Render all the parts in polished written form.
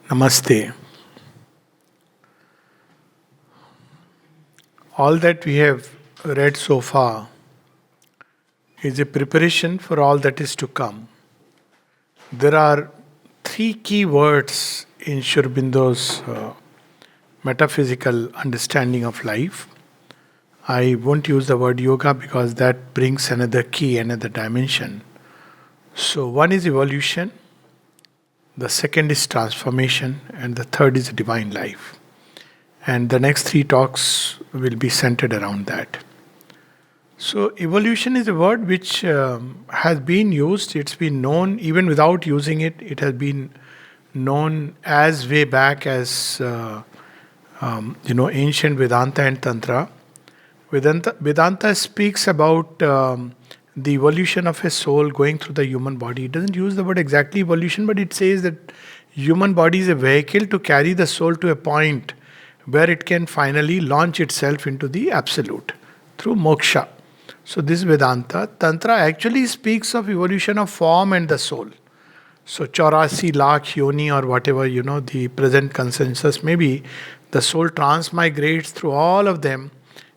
Namaste. All that we have read so far is a preparation for all that is to come. There are three key words in Sri Aurobindo's metaphysical understanding of life. I won't use the word yoga because that brings another key, another dimension. So, one is evolution, the second is transformation, and the third is divine life. And the next three talks will be centered around that. So, evolution is a word which has been used, it's been known even without using it, it has been known as way back as ancient Vedanta and Tantra. Vedanta speaks about the evolution of a soul going through the human body. It doesn't use the word exactly evolution, but it says that human body is a vehicle to carry the soul to a point where it can finally launch itself into the absolute through moksha. So this Vedanta. Tantra actually speaks of evolution of form and the soul. So 84 lakh yoni or whatever, the present consensus may be, the soul transmigrates through all of them,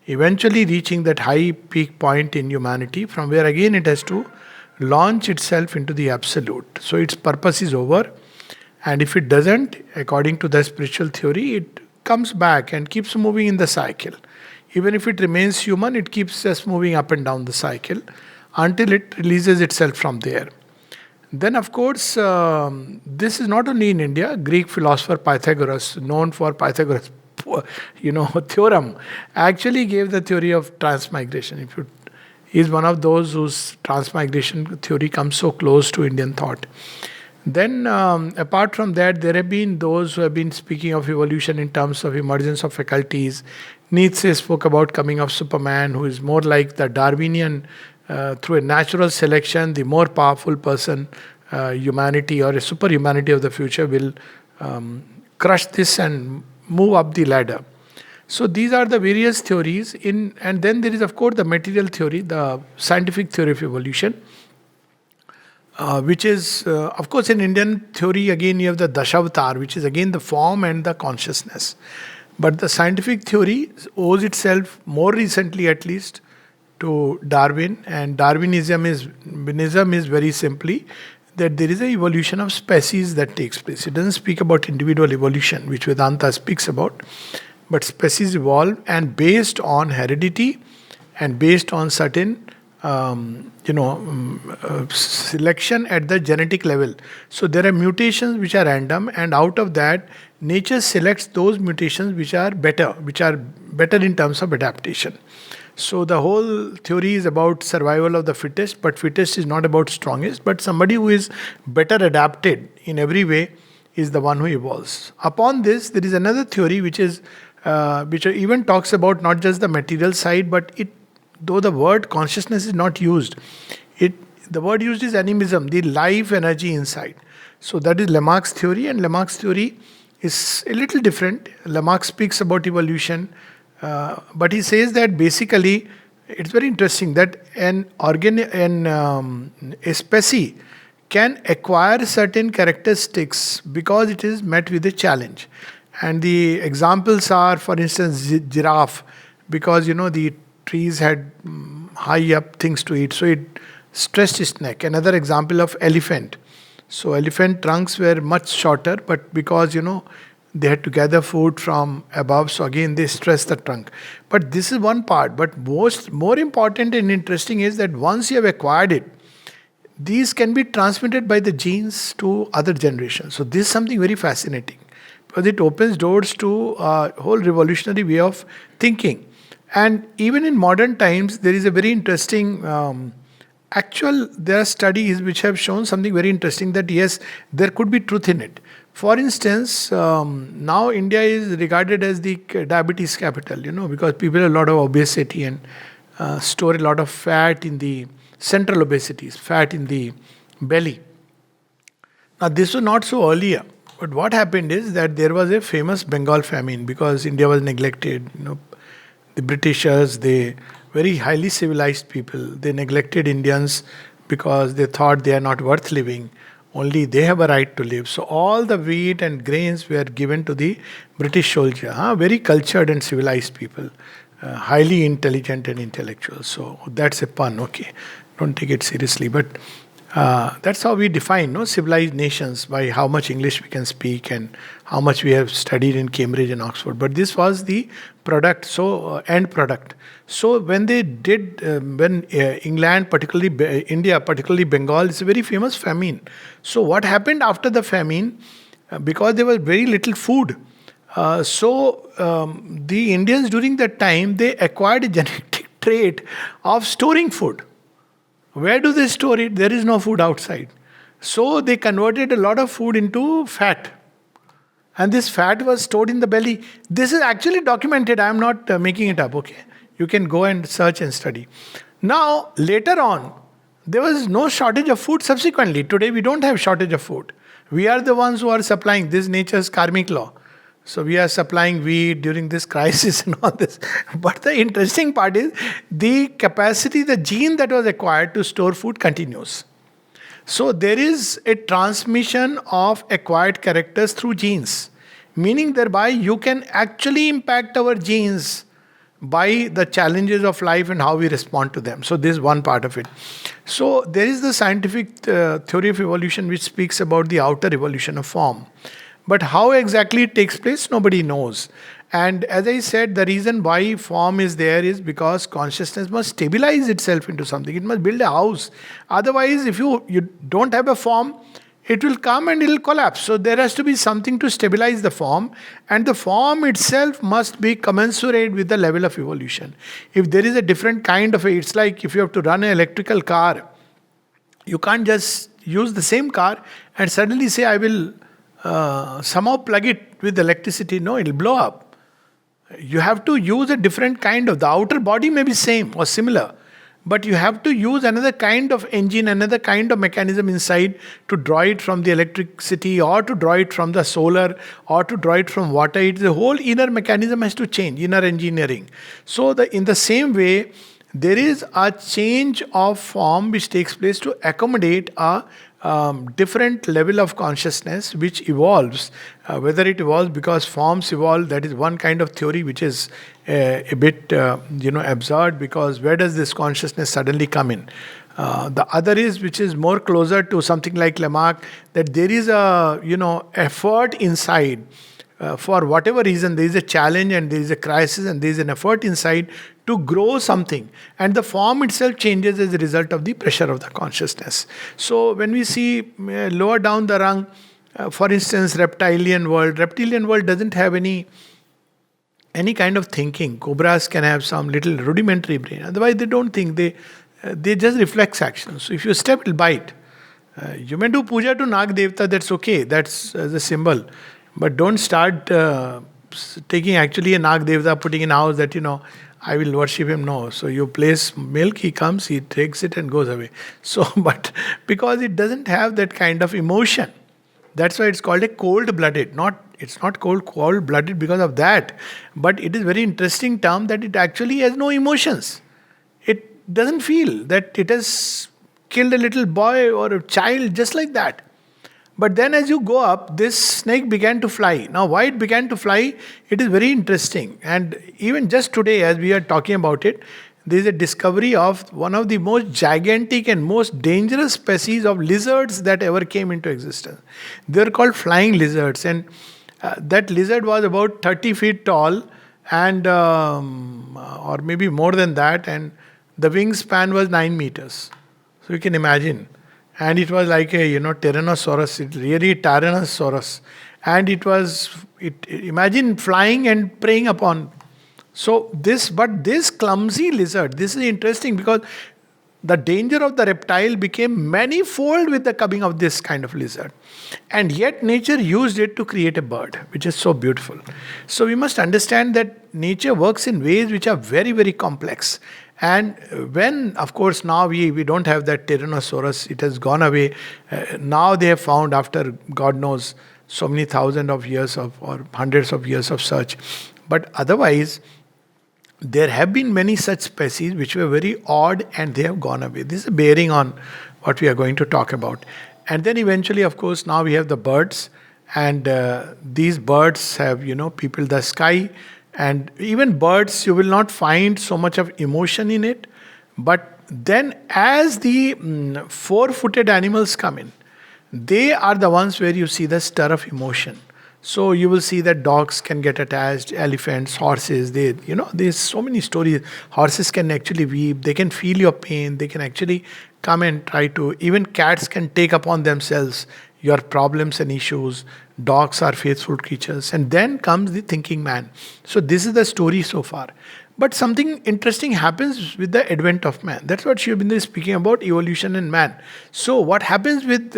eventually reaching that high peak point in humanity from where again it has to launch itself into the absolute. So its purpose is over, and if it doesn't, according to the spiritual theory, it comes back and keeps moving in the cycle. Even if it remains human, it keeps just moving up and down the cycle until it releases itself from there. Then, of course, this is not only in India. Greek philosopher Pythagoras, known for Pythagoras, theorem, actually gave the theory of transmigration. He is one of those whose transmigration theory comes so close to Indian thought. Then, apart from that, there have been those who have been speaking of evolution in terms of emergence of faculties. Nietzsche spoke about coming of Superman, who is more like the Darwinian, through a natural selection, the more powerful person, humanity or a superhumanity of the future will crush this and move up the ladder. So these are the various theories and then there is of course the material theory, the scientific theory of evolution, which is of course in Indian theory again you have the Dashavatar, which is again the form and the consciousness. But the scientific theory owes itself more recently at least to Darwin, and Darwinism is very simply that there is an evolution of species that takes place. It doesn't speak about individual evolution, which Vedanta speaks about, but species evolve and based on heredity and based on certain selection at the genetic level. So there are mutations which are random, and out of that, nature selects those mutations which are better in terms of adaptation. So the whole theory is about survival of the fittest, but fittest is not about strongest, but somebody who is better adapted in every way is the one who evolves. Upon this, there is another theory which even talks about not just the material side, but though the word consciousness is not used, the word used is animism, the life energy inside. So that is Lamarck's theory, and Lamarck's theory is a little different. Lamarck speaks about evolution. But he says that basically, it's very interesting that a species can acquire certain characteristics because it is met with a challenge. And the examples are, for instance, giraffe, because the trees had high up things to eat, so it stretched its neck. Another example of elephant. So elephant trunks were much shorter, but because they had to gather food from above, so again they stress the trunk. But this is one part. But more important and interesting is that once you have acquired it, these can be transmitted by the genes to other generations. So this is something very fascinating because it opens doors to a whole revolutionary way of thinking. And even in modern times, there is a very interesting there are studies which have shown something very interesting, that yes, there could be truth in it. For instance, now India is regarded as the diabetes capital, because people have a lot of obesity and store a lot of fat in the central obesities, fat in the belly. Now, this was not so earlier, but what happened is that there was a famous Bengal famine because India was neglected. The Britishers, they very highly civilized people, they neglected Indians because they thought they are not worth living. Only they have a right to live. So all the wheat and grains were given to the British soldier. Very cultured and civilized people, highly intelligent and intellectual. So that's a pun. Okay, don't take it seriously. But that's how we define no civilized nations, by how much English we can speak and how much we have studied in Cambridge and Oxford. But this was the product, so end product. So when they did, when England, particularly India, particularly Bengal, is a very famous famine. So what happened after the famine? Because there was very little food. The Indians during that time, they acquired a genetic trait of storing food. Where do they store it? There is no food outside. So they converted a lot of food into fat. And this fat was stored in the belly. This is actually documented. I am not making it up, okay? You can go and search and study. Now, later on, there was no shortage of food subsequently. Today, we don't have shortage of food. We are the ones who are supplying this nature's karmic law. So we are supplying wheat during this crisis and all this. But the interesting part is the capacity, the gene that was acquired to store food continues. So there is a transmission of acquired characters through genes, meaning thereby you can actually impact our genes by the challenges of life and how we respond to them. So this is one part of it. So there is the scientific theory of evolution which speaks about the outer evolution of form. But how exactly it takes place, nobody knows. And as I said, the reason why form is there is because consciousness must stabilize itself into something. It must build a house. Otherwise, if you don't have a form, it will come and it will collapse. So there has to be something to stabilize the form. And the form itself must be commensurate with the level of evolution. If there is a different kind of it's like if you have to run an electrical car, you can't just use the same car and suddenly say, I will somehow plug it with electricity. No, it will blow up. You have to use a different kind of, the outer body may be same or similar, but you have to use another kind of engine, another kind of mechanism inside to draw it from the electricity or to draw it from the solar or to draw it from water. The whole inner mechanism has to change, inner engineering. So in the same way, there is a change of form which takes place to accommodate a different level of consciousness which evolves. Whether it evolves because forms evolve, that is one kind of theory which is a bit absurd, because where does this consciousness suddenly come in? The other is, which is more closer to something like Lamarck, that there is a effort inside. For whatever reason, there is a challenge and there is a crisis and there is an effort inside to grow something. And the form itself changes as a result of the pressure of the consciousness. So when we see lower down the rung, for instance, reptilian world doesn't have any kind of thinking. Cobras can have some little rudimentary brain. Otherwise, they don't think. They just reflex action. So if you step, it'll bite. You may do puja to Nag Devta, that's okay. That's the symbol. But don't start taking actually a Nag Devta, putting in a house that, I will worship him. No. So you place milk, he comes, he takes it and goes away. So, but because it doesn't have that kind of emotion, that's why it's called a cold-blooded. It's not cold-blooded because of that. But it is very interesting term that it actually has no emotions. It doesn't feel that it has killed a little boy or a child just like that. But then as you go up, this snake began to fly. Now why it began to fly, it is very interesting. And even just today, as we are talking about it, there is a discovery of one of the most gigantic and most dangerous species of lizards that ever came into existence. They are called flying lizards. And that lizard was about 30 feet tall and or maybe more than that. And the wingspan was 9 meters. So you can imagine. And it was like a, Tyrannosaurus, it really Tyrannosaurus. And imagine flying and preying upon. So this clumsy lizard, this is interesting because the danger of the reptile became manifold with the coming of this kind of lizard. And yet nature used it to create a bird, which is so beautiful. So we must understand that nature works in ways which are very, very complex. And when, of course, now we don't have that Tyrannosaurus, it has gone away. Now they have found, after God knows so many thousands of years or hundreds of years of search. But otherwise, there have been many such species which were very odd and they have gone away. This is bearing on what we are going to talk about. And then eventually, of course, now we have the birds, and these birds have, people the sky. And even birds, you will not find so much of emotion in it. But then, as the four-footed animals come in, they are the ones where you see the stir of emotion. So you will see that dogs can get attached, elephants, horses. There's so many stories. Horses can actually weep. They can feel your pain. They can actually come and try to. Even cats can take upon themselves your problems and issues. Dogs are faithful creatures. And then comes the thinking man. So this is the story so far. But something interesting happens with the advent of man. That's what Sri Aurobindo is speaking about, evolution and man. So what happens with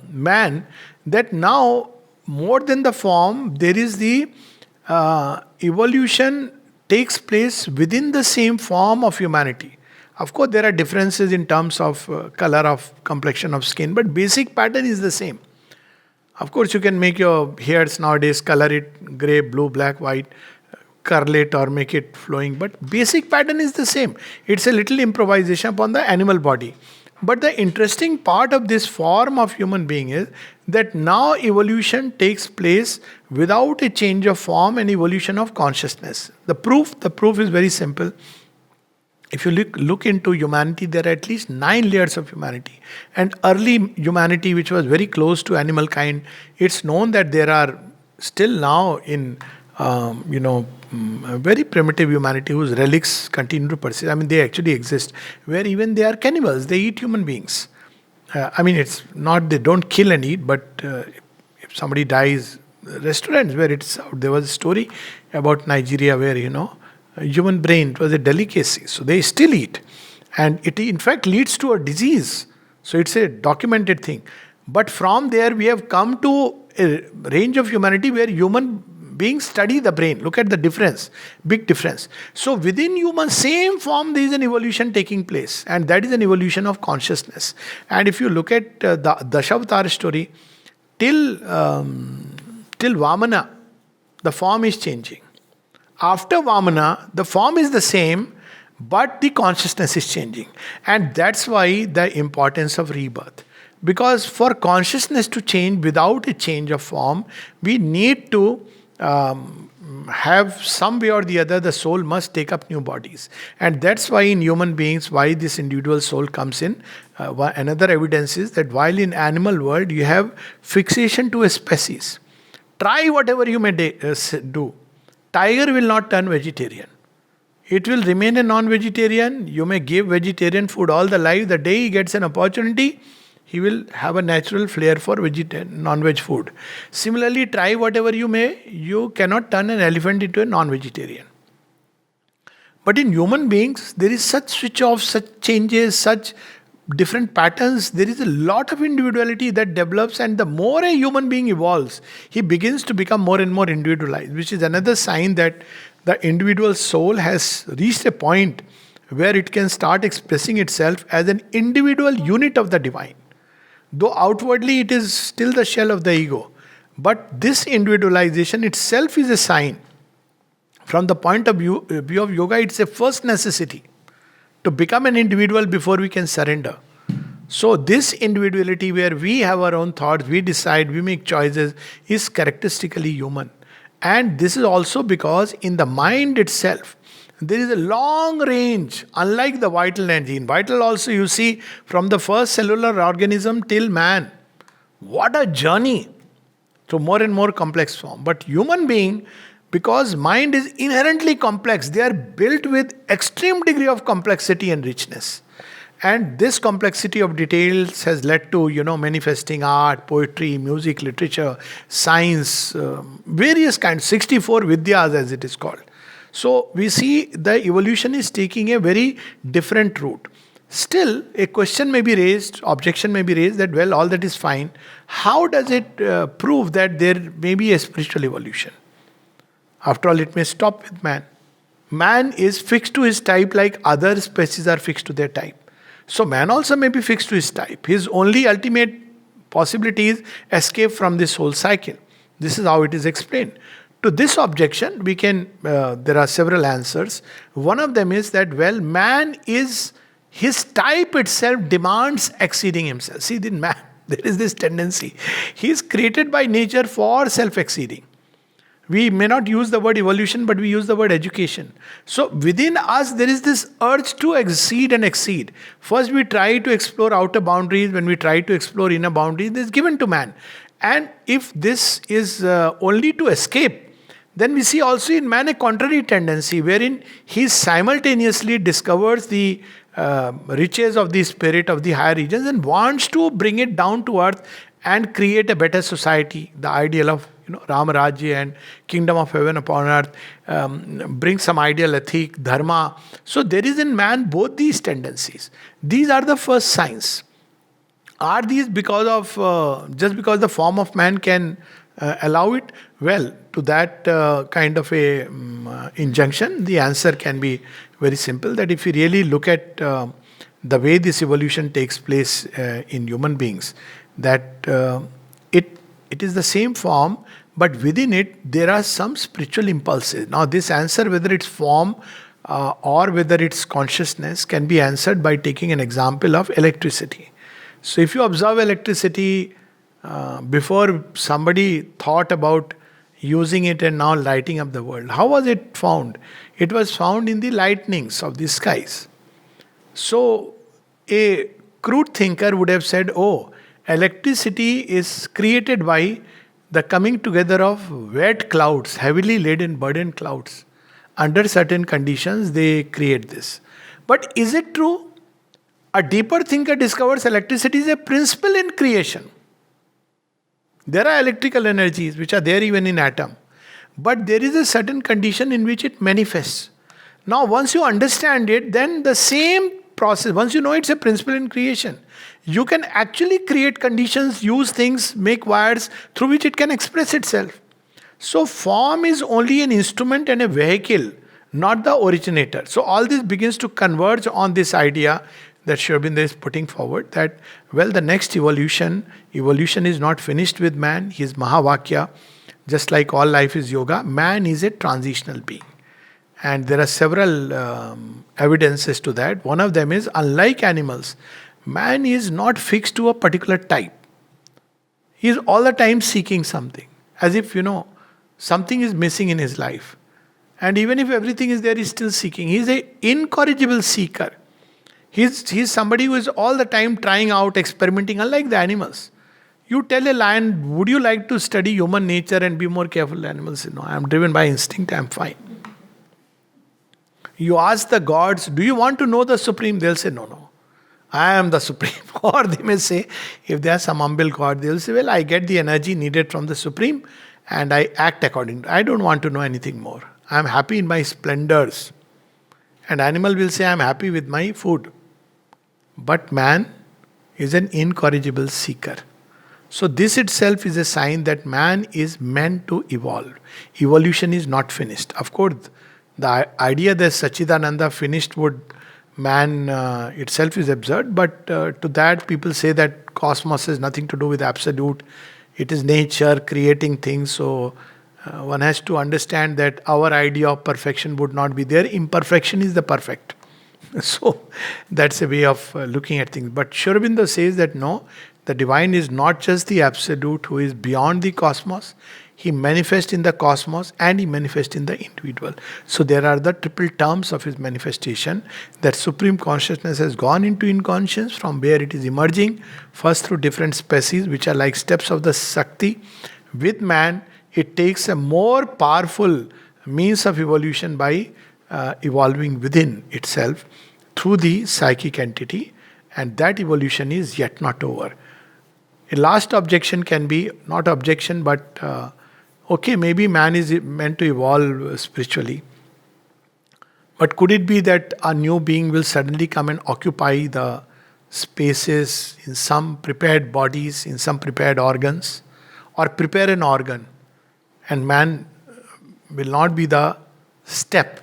man, that now more than the form, there is the evolution takes place within the same form of humanity. Of course, there are differences in terms of color of complexion of skin, but basic pattern is the same. Of course, you can make your hairs nowadays, color it gray, blue, black, white, curl it or make it flowing, but basic pattern is the same. It's a little improvisation upon the animal body. But the interesting part of this form of human being is that now evolution takes place without a change of form and evolution of consciousness. The proof is very simple. If you look into humanity, there are at least 9 layers of humanity. And early humanity, which was very close to animal kind, it's known that there are still now in very primitive humanity whose relics continue to persist. I mean, they actually exist, where even they are cannibals. They eat human beings. It's not they don't kill and eat, but if somebody dies, restaurants where it's out. There was a story about Nigeria where a human brain, it was a delicacy, so they still eat, and it in fact leads to a disease. So it's a documented thing. But from there we have come to a range of humanity where human beings study the brain. Look at the difference, big difference. So within human same form, there is an evolution taking place, and that is an evolution of consciousness. And if you look at the Dashavatara story, till Vamana, the form is changing. After Vamana, the form is the same, but the consciousness is changing. And that's why the importance of rebirth. Because for consciousness to change without a change of form, we need to have some way or the other, the soul must take up new bodies. And that's why in human beings, why this individual soul comes in. Another evidence is that while in animal world, you have fixation to a species. Try whatever you may do. Tiger will not turn vegetarian. It will remain a non-vegetarian. You may give vegetarian food all the life. The day he gets an opportunity, he will have a natural flair for non-veg food. Similarly, try whatever you may, you cannot turn an elephant into a non-vegetarian. But in human beings, there is such switch-off, such changes, such different patterns. There is a lot of individuality that develops, and the more a human being evolves, he begins to become more and more individualized, which is another sign that the individual soul has reached a point where it can start expressing itself as an individual unit of the divine. Though outwardly it is still the shell of the ego. But this individualization itself is a sign. From the point of view of yoga, it's a first necessity to become an individual before we can surrender. So this individuality where we have our own thoughts, we decide, we make choices, is characteristically human. And this is also because in the mind itself, there is a long range, unlike the vital energy. In vital also you see from the first cellular organism till man. What a journey to more and more complex form. But human being, because mind is inherently complex, they are built with extreme degree of complexity and richness. And this complexity of details has led to, manifesting art, poetry, music, literature, science, various kinds, 64 Vidyas as it is called. So we see the evolution is taking a very different route. Still, a question may be raised, objection may be raised that, well, all that is fine. How does it prove that there may be a spiritual evolution? After all, it may stop with man. Man is fixed to his type like other species are fixed to their type. So man also may be fixed to his type. His only ultimate possibility is escape from this whole cycle. This is how it is explained. To this objection, there are several answers. One of them is that, man is, his type itself demands exceeding himself. See, the There is this tendency. He is created by nature for self-exceeding. We may not use the word evolution, but we use the word education. So within us, there is this urge to exceed and exceed. First, we try to explore outer boundaries. When we try to explore inner boundaries, this is given to man. And if this is only to escape, then we see also in man a contrary tendency wherein he simultaneously discovers the riches of the spirit of the higher regions and wants to bring it down to earth and create a better society, the ideal of Ramarajya and kingdom of heaven upon earth, bring some ideal ethic, dharma. So there is in man both these tendencies. These are the first signs. Are these because of just because the form of man can allow it? Well, to that kind of a injunction, the answer can be very simple. That if you really look at the way this evolution takes place in human beings, that it is the same form, but within it there are some spiritual impulses. Now, this answer, whether it's form or whether it's consciousness, can be answered by taking an example of electricity. So, if you observe electricity, before somebody thought about using it and now lighting up the world, how was it found? It was found in the lightnings of the skies. So, a crude thinker would have said, oh, electricity is created by the coming together of wet clouds, heavily laden, burdened clouds. Under certain conditions, they create this. But is it true? A deeper thinker discovers electricity is a principle in creation. There are electrical energies which are there even in atom. But there is a certain condition in which it manifests. Now, once you understand it, then the same process, once you know it's a principle in creation, you can actually create conditions, use things, make wires through which it can express itself. So, form is only an instrument and a vehicle, not the originator. So, all this begins to converge on this idea that Sri Aurobindo is putting forward, that, well, the next evolution is not finished with man. He is Mahavakya. Just like all life is yoga, man is a transitional being. And there are several evidences to that. One of them is, unlike animals, man is not fixed to a particular type. He is all the time seeking something. As if, something is missing in his life. And even if everything is there, he is still seeking. He is an incorrigible seeker. He's somebody who is all the time trying out, experimenting, unlike the animals. You tell a lion, would you like to study human nature and be more careful? Animals say, no, I am driven by instinct, I am fine. You ask the gods, do you want to know the supreme? They'll say, no, I am the supreme. Or they may say, if they are some humble god, they'll say, well, I get the energy needed from the supreme and I act according to it. I don't want to know anything more. I am happy in my splendors. And animal will say, I am happy with my food. But man is an incorrigible seeker. So this itself is a sign that man is meant to evolve. Evolution is not finished. Of course, the idea that Sachidananda finished man itself is absurd, but to that people say that cosmos has nothing to do with absolute. It is nature creating things. So one has to understand that our idea of perfection would not be there. Imperfection is the perfect. So that's a way of looking at things. But Sri Aurobindo says that no, the divine is not just the absolute who is beyond the cosmos. He manifests in the cosmos and he manifests in the individual. So there are the triple terms of his manifestation, that supreme consciousness has gone into inconscience from where it is emerging, first through different species which are like steps of the Shakti. With man, it takes a more powerful means of evolution by evolving within itself through the psychic entity, and that evolution is yet not over. A last objection can be, not objection, but okay, maybe man is meant to evolve spiritually. But could it be that a new being will suddenly come and occupy the spaces in some prepared bodies, in some prepared organs, or prepare an organ, and man will not be the step?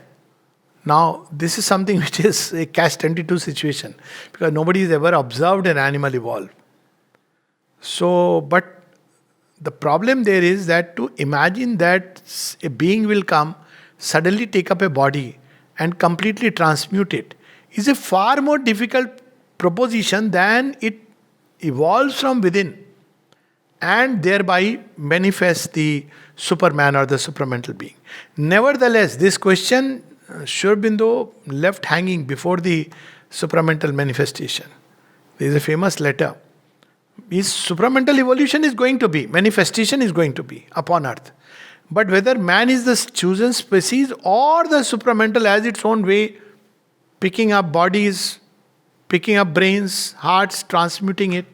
Now, this is something which is a catch-22 situation, because nobody has ever observed an animal evolve. So, but the problem there is that to imagine that a being will come, suddenly take up a body and completely transmute it, is a far more difficult proposition than it evolves from within and thereby manifests the Superman or the supramental being. Nevertheless, this question Sri Aurobindo left hanging before the supramental manifestation. There is a famous letter. Is supramental evolution is going to be, manifestation is going to be upon earth. But whether man is the chosen species or the supramental has its own way, picking up bodies, picking up brains, hearts, transmuting it,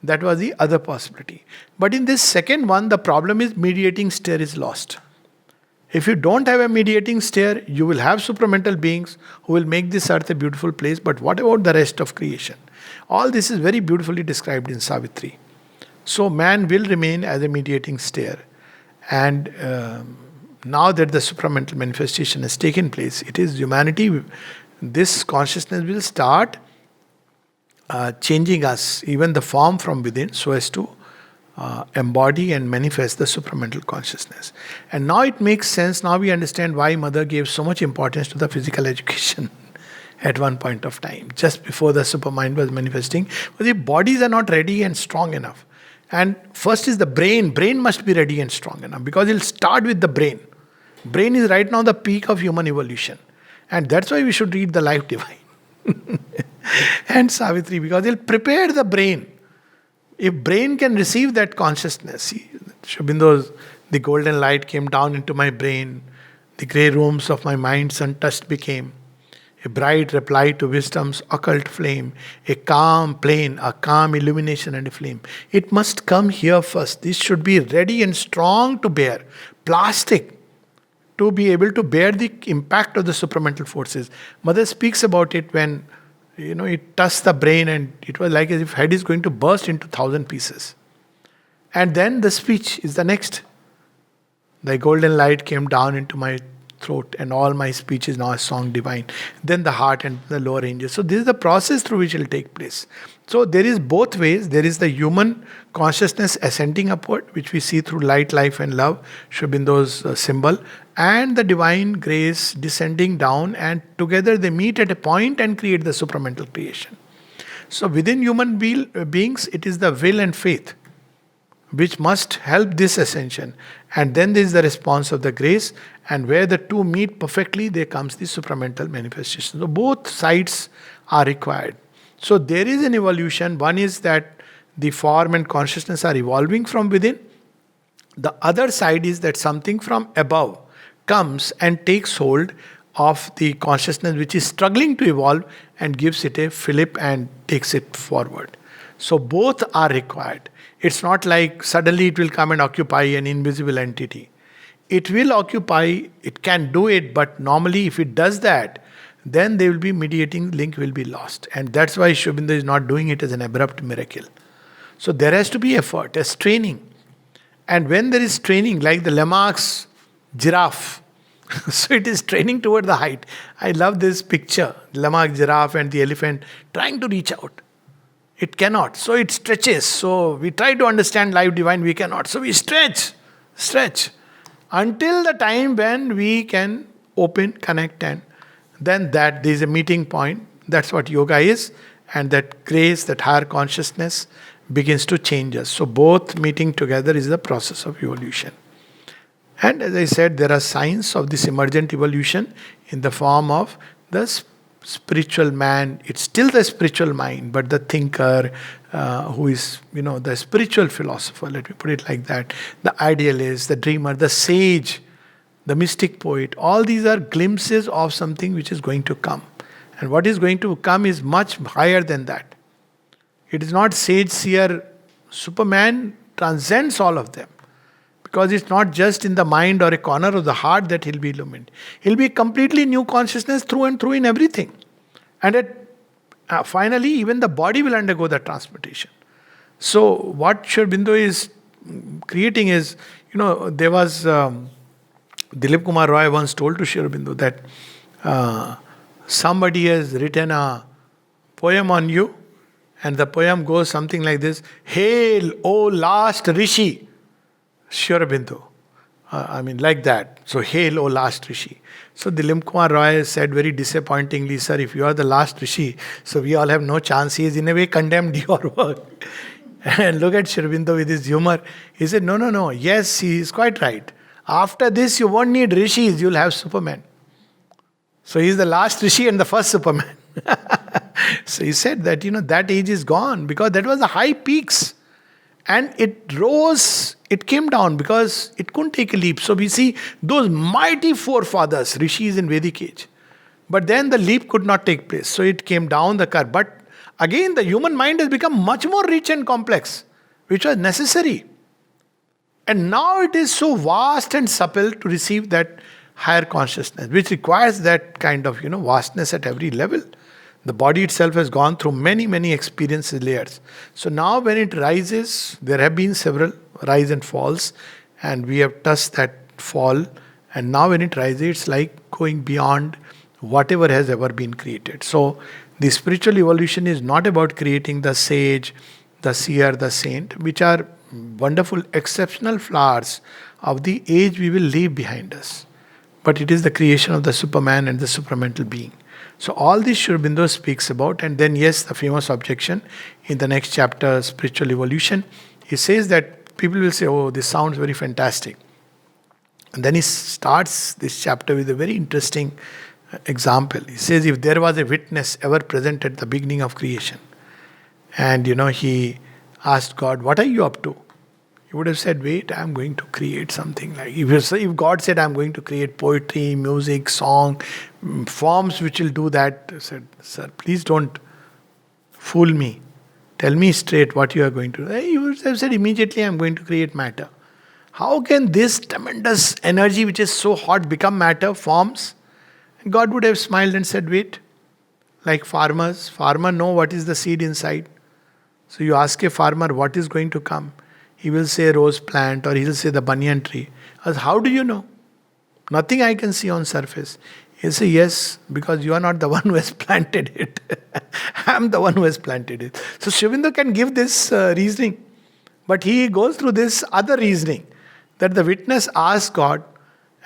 that was the other possibility. But in this second one, the problem is mediating stair is lost. If you don't have a mediating stair, you will have supramental beings who will make this earth a beautiful place. But what about the rest of creation? All this is very beautifully described in Savitri. So man will remain as a mediating stair. And now that the supramental manifestation has taken place, it is humanity, this consciousness will start changing us, even the form from within, so as to embody and manifest the supramental consciousness. And now it makes sense, now we understand why Mother gave so much importance to the physical education at one point of time, just before the supermind was manifesting. But the bodies are not ready and strong enough. And first is the brain. Brain must be ready and strong enough because it'll start with the brain. Brain is right now the peak of human evolution. And that's why we should read the Life Divine and Savitri, because it'll prepare the brain. If brain can receive that consciousness, see, Sri Aurobindo's, the golden light came down into my brain, the grey rooms of my mind untouched became. A bright reply to wisdom's occult flame, a calm plane, a calm illumination and a flame. It must come here first. This should be ready and strong to bear. Plastic, to be able to bear the impact of the supramental forces. Mother speaks about it when, it touched the brain and it was like as if head is going to burst into 1,000 pieces. And then the speech is the next. The golden light came down into my throat and all my speech is now a song divine. Then the heart and the lower ranges. So this is the process through which it will take place. So there is both ways. There is the human consciousness ascending upward, which we see through light, life and love, Sri Aurobindo's symbol, and the divine grace descending down, and together they meet at a point and create the supramental creation. So within human beings, it is the will and faith which must help this ascension. And then there is the response of the grace, and where the two meet perfectly, there comes the supramental manifestation. So both sides are required. So there is an evolution. One is that the form and consciousness are evolving from within. The other side is that something from above comes and takes hold of the consciousness which is struggling to evolve and gives it a fillip and takes it forward. So both are required. It's not like suddenly it will come and occupy an invisible entity. It will occupy, it can do it, but normally if it does that, then there will be mediating link will be lost. And that's why Sri Aurobindo is not doing it as an abrupt miracle. So there has to be effort, as training. And when there is training, like the Lamarck's giraffe, so it is training toward the height. I love this picture, Lamarck giraffe and the elephant trying to reach out. It cannot. So it stretches. So we try to understand life divine, we cannot. So we stretch until the time when we can open, connect, and then that there is a meeting point. That's what yoga is. And that grace, that higher consciousness begins to change us. So both meeting together is the process of evolution. And as I said, there are signs of this emergent evolution in the form of the spiritual man. It's still the spiritual mind, but the thinker who is, the spiritual philosopher, let me put it like that, the idealist, the dreamer, the sage, the mystic poet, all these are glimpses of something which is going to come. And what is going to come is much higher than that. It is not sage, seer, Superman transcends all of them. Because it's not just in the mind or a corner of the heart that he'll be illumined. He'll be completely new consciousness through and through in everything. And finally, even the body will undergo the transmutation. So what Sri Aurobindo is creating is, there was Dilip Kumar Roy once told to Sri Aurobindo that somebody has written a poem on you, and the poem goes something like this: Hail, O last Rishi, Sri Aurobindo, Like that. So, hail, O last Rishi. So, Dilip Kumar Roy said very disappointingly, sir, if you are the last Rishi, so we all have no chance. He is in a way condemned your work. And look at Sri Aurobindo with his humor. He said, no, no, no. Yes, he is quite right. After this, you won't need Rishis, you'll have Superman. So, he is the last Rishi and the first Superman. So, he said that, that age is gone because that was the high peaks. And it rose, it came down because it couldn't take a leap. So we see those mighty forefathers, rishis in Vedic age. But then the leap could not take place. So it came down the curve. But again, the human mind has become much more rich and complex, which was necessary. And now it is so vast and supple to receive that higher consciousness, which requires that kind of, vastness at every level. The body itself has gone through many, many experiences, layers. So now when it rises, there have been several rise and falls, and we have touched that fall. And now when it rises, it's like going beyond whatever has ever been created. So the spiritual evolution is not about creating the sage, the seer, the saint, which are wonderful, exceptional flowers of the age we will leave behind us. But it is the creation of the Superman and the supramental being. So all this Sri Aurobindo speaks about, and then yes, the famous objection in the next chapter, spiritual evolution. He says that people will say, oh, this sounds very fantastic. And then he starts this chapter with a very interesting example. He says, if there was a witness ever present at the beginning of creation, and he asked God, what are you up to? He would have said, wait, I'm going to create something. Like if God said, I'm going to create poetry, music, song, forms which will do that, I said, sir, please don't fool me. Tell me straight what you are going to do. He would have said, immediately I'm going to create matter. How can this tremendous energy which is so hot become matter, forms? And God would have smiled and said, wait. Like farmers know what is the seed inside. So you ask a farmer what is going to come. He will say rose plant or he will say the banyan tree. As how do you know? Nothing I can see on surface. He'll say yes, because you are not the one who has planted it. I am the one who has planted it. So Sri Aurobindo can give this reasoning. But he goes through this other reasoning. That the witness asked God,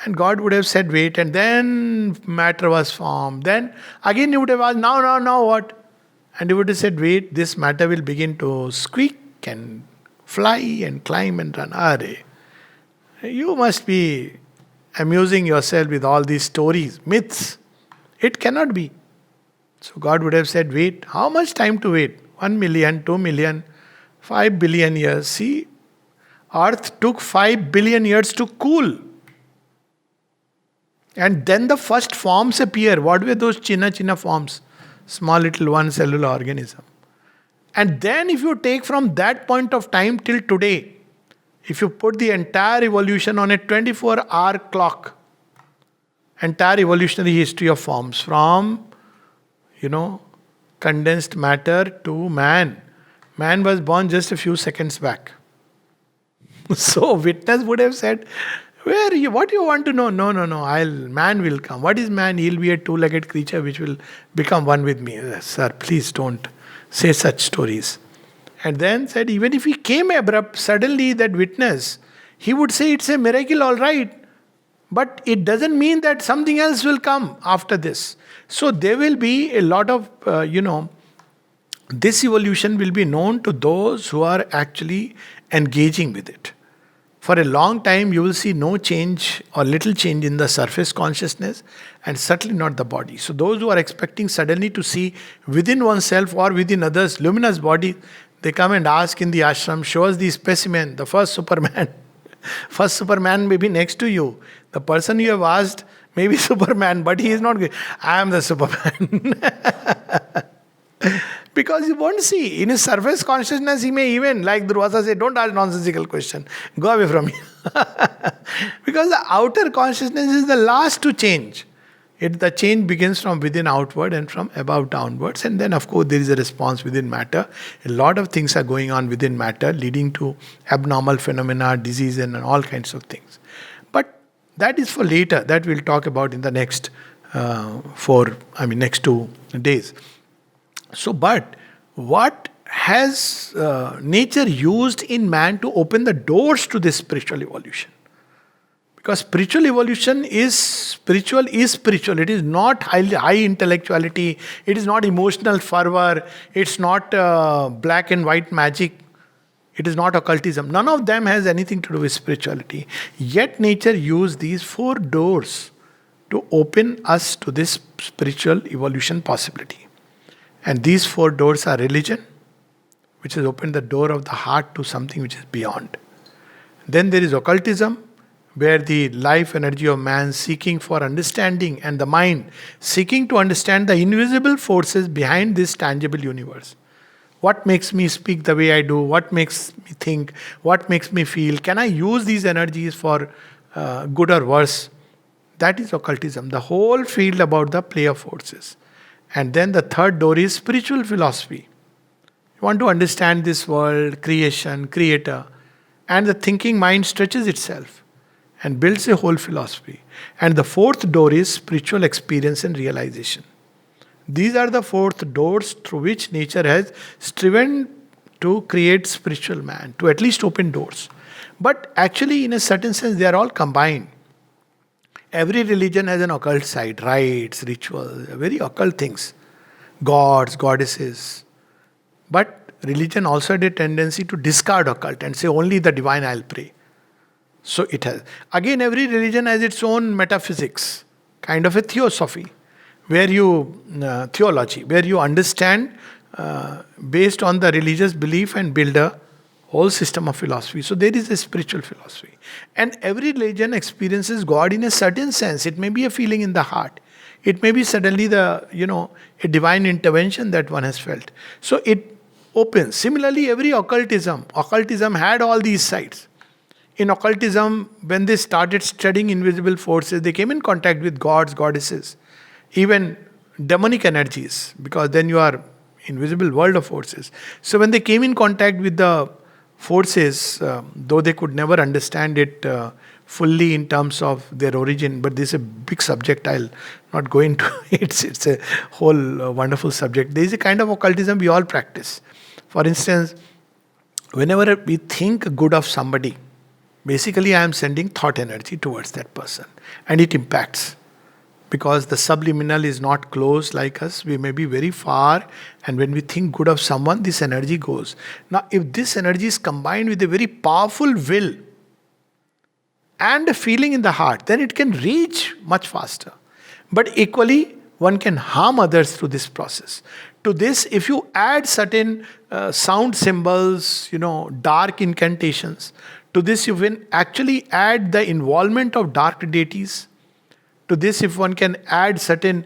and God would have said wait, and then matter was formed. Then again he would have asked, now what? And he would have said, wait, this matter will begin to squeak and fly and climb and run. You must be amusing yourself with all these stories, myths. It cannot be. So God would have said, wait. How much time to wait? 1 million, 2 million, 5 billion years. See, Earth took 5 billion years to cool. And then the first forms appear. What were those chinna forms? Small little one cellular organism. And then if you take from that point of time till today, if you put the entire evolution on a 24-hour clock, entire evolutionary history of forms from, condensed matter to man. Man was born just a few seconds back. So witness would have said, what do you want to know? No, man will come. What is man? He'll be a two-legged creature which will become one with me. Sir, please don't say such stories. And then said, even if he came abrupt, suddenly that witness, he would say it's a miracle, all right. But it doesn't mean that something else will come after this. So there will be a lot of, this evolution will be known to those who are actually engaging with it. For a long time, you will see no change or little change in the surface consciousness and certainly not the body. So those who are expecting suddenly to see within oneself or within others luminous body, they come and ask in the ashram, show us the specimen, the first Superman. First Superman may be next to you. The person you have asked may be Superman, but he is not good. I am the Superman. Because you won't see. In his surface consciousness, he may even, like Durvasa said, don't ask nonsensical question. Go away from me. Because the outer consciousness is the last to change. The change begins from within outward and from above downwards. And then, of course, there is a response within matter. A lot of things are going on within matter, leading to abnormal phenomena, disease, and all kinds of things. But that is for later. That we'll talk about in the next next 2 days. So, but what has nature used in man to open the doors to this spiritual evolution? Because spiritual evolution is spiritual is spiritual. It is not high intellectuality. It is not emotional fervor. It's not black and white magic. It is not occultism. None of them has anything to do with spirituality. Yet nature used these four doors to open us to this spiritual evolution possibility. And these four doors are religion, which has opened the door of the heart to something which is beyond. Then there is occultism, where the life energy of man seeking for understanding, and the mind seeking to understand the invisible forces behind this tangible universe. What makes me speak the way I do? What makes me think? What makes me feel? Can I use these energies for good or worse? That is occultism, the whole field about the play of forces. And then the third door is spiritual philosophy. You want to understand this world, creation, creator, and the thinking mind stretches itself and builds a whole philosophy. And the fourth door is spiritual experience and realization. These are the fourth doors through which nature has striven to create spiritual man, to at least open doors. But actually, in a certain sense, they are all combined. Every religion has an occult side, rites, rituals, very occult things, gods, goddesses. But religion also had a tendency to discard occult and say only the divine I'll pray. So it has. Again, every religion has its own metaphysics, kind of a theosophy, where theology, where you understand based on the religious belief and build a whole system of philosophy. So there is a spiritual philosophy. And every religion experiences God in a certain sense. It may be a feeling in the heart. It may be suddenly a divine intervention that one has felt. So it opens. Similarly, every occultism had all these sides. In occultism, when they started studying invisible forces, they came in contact with gods, goddesses, even demonic energies, because then you are invisible world of forces. So when they came in contact with the forces, though they could never understand it fully in terms of their origin, but this is a big subject, I'll not go into it. It's a whole wonderful subject. There is a kind of occultism we all practice. For instance, whenever we think good of somebody, basically I am sending thought energy towards that person, and it impacts. Because the subliminal is not close like us, we may be very far, and when we think good of someone, this energy goes. Now, if this energy is combined with a very powerful will and a feeling in the heart, then it can reach much faster. But equally, one can harm others through this process. To this, if you add certain sound symbols, dark incantations, to this you can actually add the involvement of dark deities. To this, if one can add certain,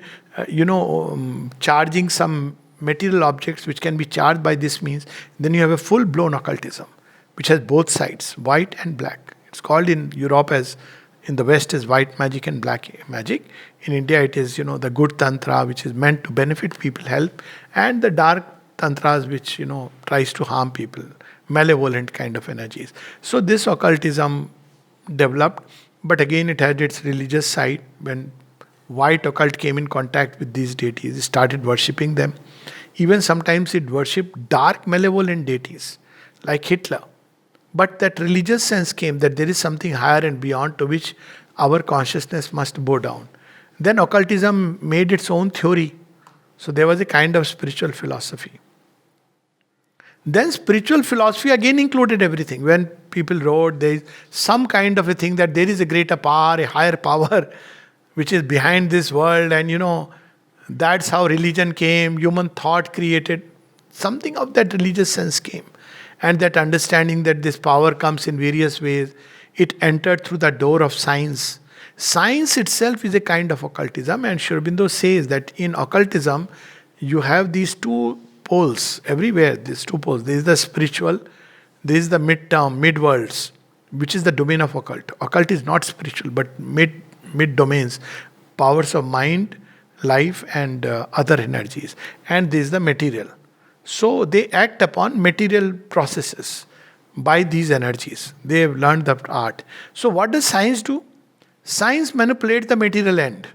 charging some material objects which can be charged by this means, then you have a full-blown occultism, which has both sides, white and black. It's called in Europe in the West as white magic and black magic. In India, it is, the good tantra, which is meant to benefit people, help, and the dark tantras, which, tries to harm people, malevolent kind of energies. So this occultism developed. But again, it had its religious side. When white occult came in contact with these deities, it started worshipping them. Even sometimes it worshipped dark, malevolent deities, like Hitler. But that religious sense came that there is something higher and beyond to which our consciousness must bow down. Then occultism made its own theory. So there was a kind of spiritual philosophy. Then spiritual philosophy again included everything. When people wrote, there is some kind of a thing that there is a greater power, a higher power, which is behind this world, and that's how religion came, human thought created. Something of that religious sense came. And that understanding that this power comes in various ways, it entered through the door of science. Science itself is a kind of occultism, and Sri Aurobindo says that in occultism, you have these two poles everywhere, these two poles. There is the spiritual, there is the mid-worlds, which is the domain of occult. Occult is not spiritual, but mid-domains, powers of mind, life, and other energies. And there is the material. So they act upon material processes by these energies. They have learned the art. So what does science do? Science manipulates the material end.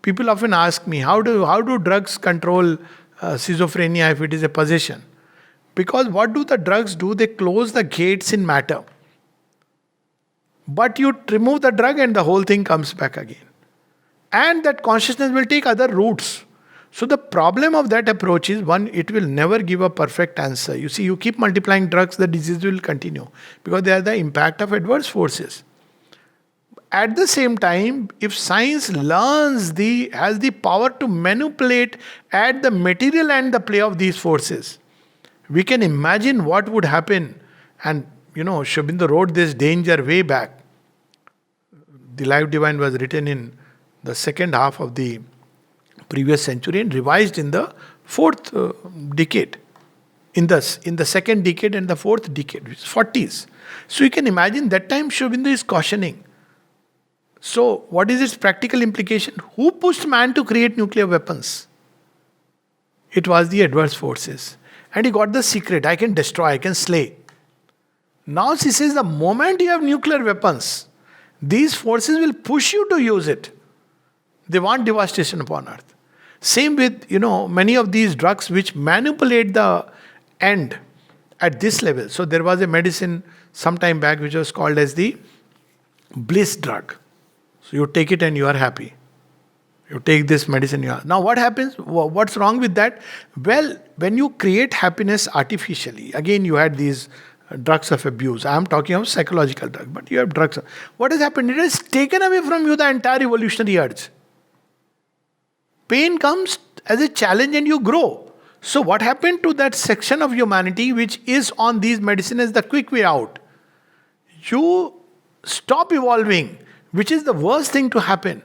People often ask me, how do drugs control schizophrenia if it is a possession? Because what do the drugs do? They close the gates in matter. But you remove the drug and the whole thing comes back again. And that consciousness will take other routes. So the problem of that approach is, one, it will never give a perfect answer. You see, you keep multiplying drugs, the disease will continue because they are the impact of adverse forces. At the same time, if science has the power to manipulate at the material and the play of these forces, we can imagine what would happen. And Sri Aurobindo wrote this danger way back. The Life Divine was written in the second half of the previous century and revised in the fourth decade. In the second decade and the fourth decade, which is 40s. So you can imagine that time Sri Aurobindo is cautioning. So what is its practical implication? Who pushed man to create nuclear weapons? It was the adverse forces. And he got the secret, I can destroy, I can slay. Now she says the moment you have nuclear weapons, these forces will push you to use it. They want devastation upon earth. Same with, many of these drugs which manipulate the end at this level. So there was a medicine some time back which was called as the bliss drug. So you take it and you are happy. You take this medicine. Now what happens? What's wrong with that? Well, when you create happiness artificially, again you had these drugs of abuse. I am talking of psychological drugs, but you have drugs. What has happened? It has taken away from you the entire evolutionary urge. Pain comes as a challenge and you grow. So what happened to that section of humanity which is on these medicines as the quick way out? You stop evolving, which is the worst thing to happen.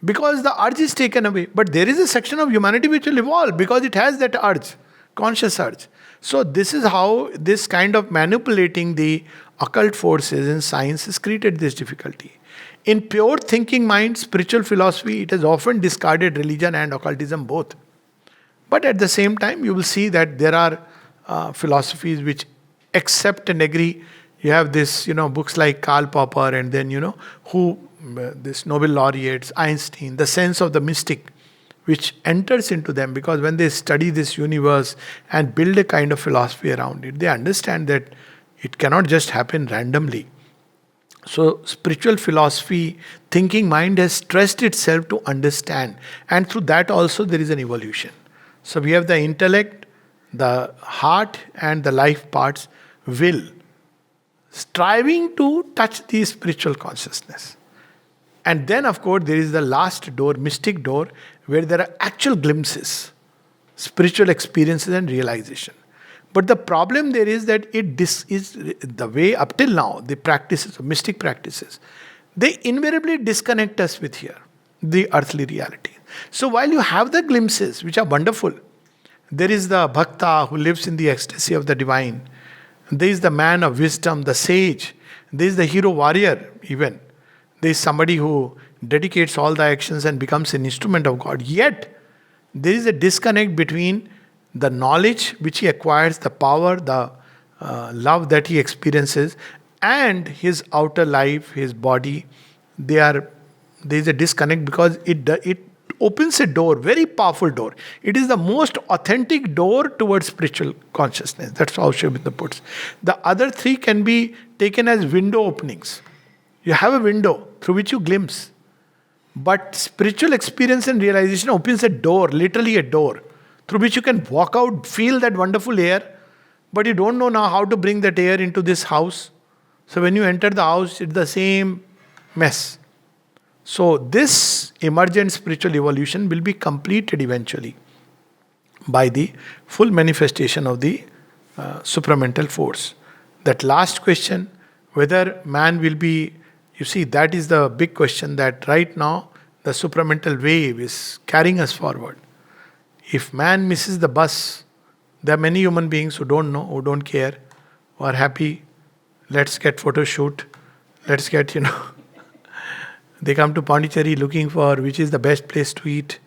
Because the urge is taken away. But there is a section of humanity which will evolve because it has that urge, conscious urge. So this is how this kind of manipulating the occult forces in science has created this difficulty. In pure thinking mind, spiritual philosophy, it has often discarded religion and occultism both. But at the same time, you will see that there are philosophies which accept and agree. You have this, books like Karl Popper and then, this Nobel laureates, Einstein, the sense of the mystic which enters into them because when they study this universe and build a kind of philosophy around it, they understand that it cannot just happen randomly. So spiritual philosophy, thinking mind has stressed itself to understand, and through that also there is an evolution. So we have the intellect, the heart and the life parts, will, striving to touch the spiritual consciousness. And then of course there is the last door, mystic door, where there are actual glimpses, spiritual experiences and realization. But the problem there is that this is the way up till now, the practices, mystic practices, they invariably disconnect us with here, the earthly reality. So while you have the glimpses, which are wonderful, there is the bhakta who lives in the ecstasy of the divine. There is the man of wisdom, the sage. There is the hero warrior even. There is somebody who dedicates all the actions and becomes an instrument of God. Yet, there is a disconnect between the knowledge which he acquires, the power, the love that he experiences, and his outer life, his body. There is a disconnect because it opens a door, very powerful door. It is the most authentic door towards spiritual consciousness. That's how Sri Aurobindo puts. The other three can be taken as window openings. You have a window through which you glimpse. But spiritual experience and realization opens a door, literally a door, through which you can walk out, feel that wonderful air, but you don't know now how to bring that air into this house. So when you enter the house, it's the same mess. So this emergent spiritual evolution will be completed eventually by the full manifestation of the supramental force. That last question, whether man will be, you see, that is the big question that right now the supramental wave is carrying us forward. If man misses the bus, there are many human beings who don't know, who don't care, who are happy. Let's get photo shoot. Let's get, they come to Pondicherry looking for which is the best place to eat.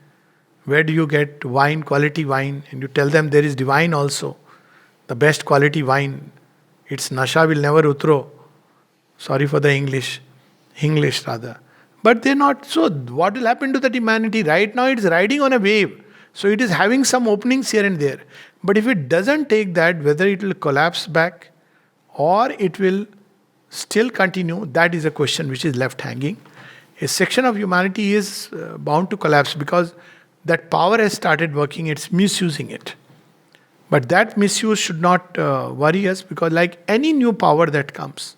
Where do you get wine, quality wine? And you tell them there is divine also. The best quality wine. Its nasha will never utro. Sorry for the English rather. But they're not. So what will happen to that humanity? Right now it's riding on a wave. So it is having some openings here and there. But if it doesn't take that, whether it will collapse back or it will still continue? That is a question which is left hanging. A section of humanity is bound to collapse because that power has started working, it's misusing it. But that misuse should not worry us, because, like any new power that comes,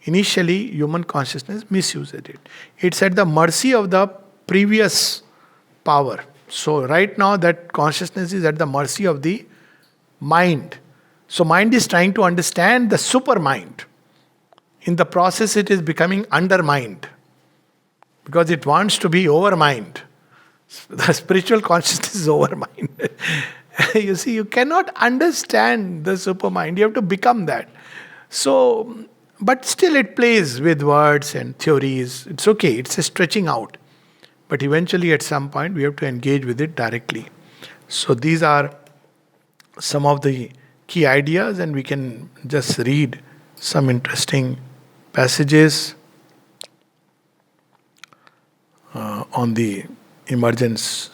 initially human consciousness misuses it. It's at the mercy of the previous power. So, right now, that consciousness is at the mercy of the mind. So, mind is trying to understand the supermind. In the process, it is becoming undermined because it wants to be overmind. The spiritual consciousness is overmind. You see, you cannot understand the supermind. You have to become that. So, but still it plays with words and theories. It's okay. It's a stretching out. But eventually at some point we have to engage with it directly. So these are some of the key ideas, and we can just read some interesting passages on the emergence.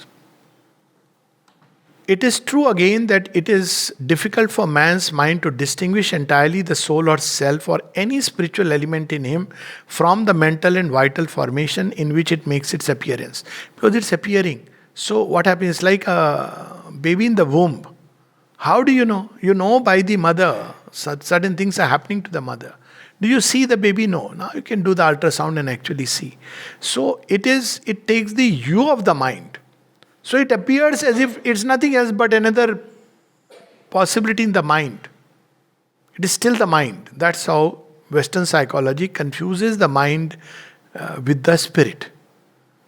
It is true again that it is difficult for man's mind to distinguish entirely the soul or self or any spiritual element in him from the mental and vital formation in which it makes its appearance. Because it's appearing. So what happens? Like a baby in the womb. How do you know? You know by the mother. Certain things are happening to the mother. Do you see the baby? No. Now you can do the ultrasound and actually see. So it takes the hue of the mind. So it appears as if it's nothing else but another possibility in the mind. It is still the mind. That's how Western psychology confuses the mind with the spirit.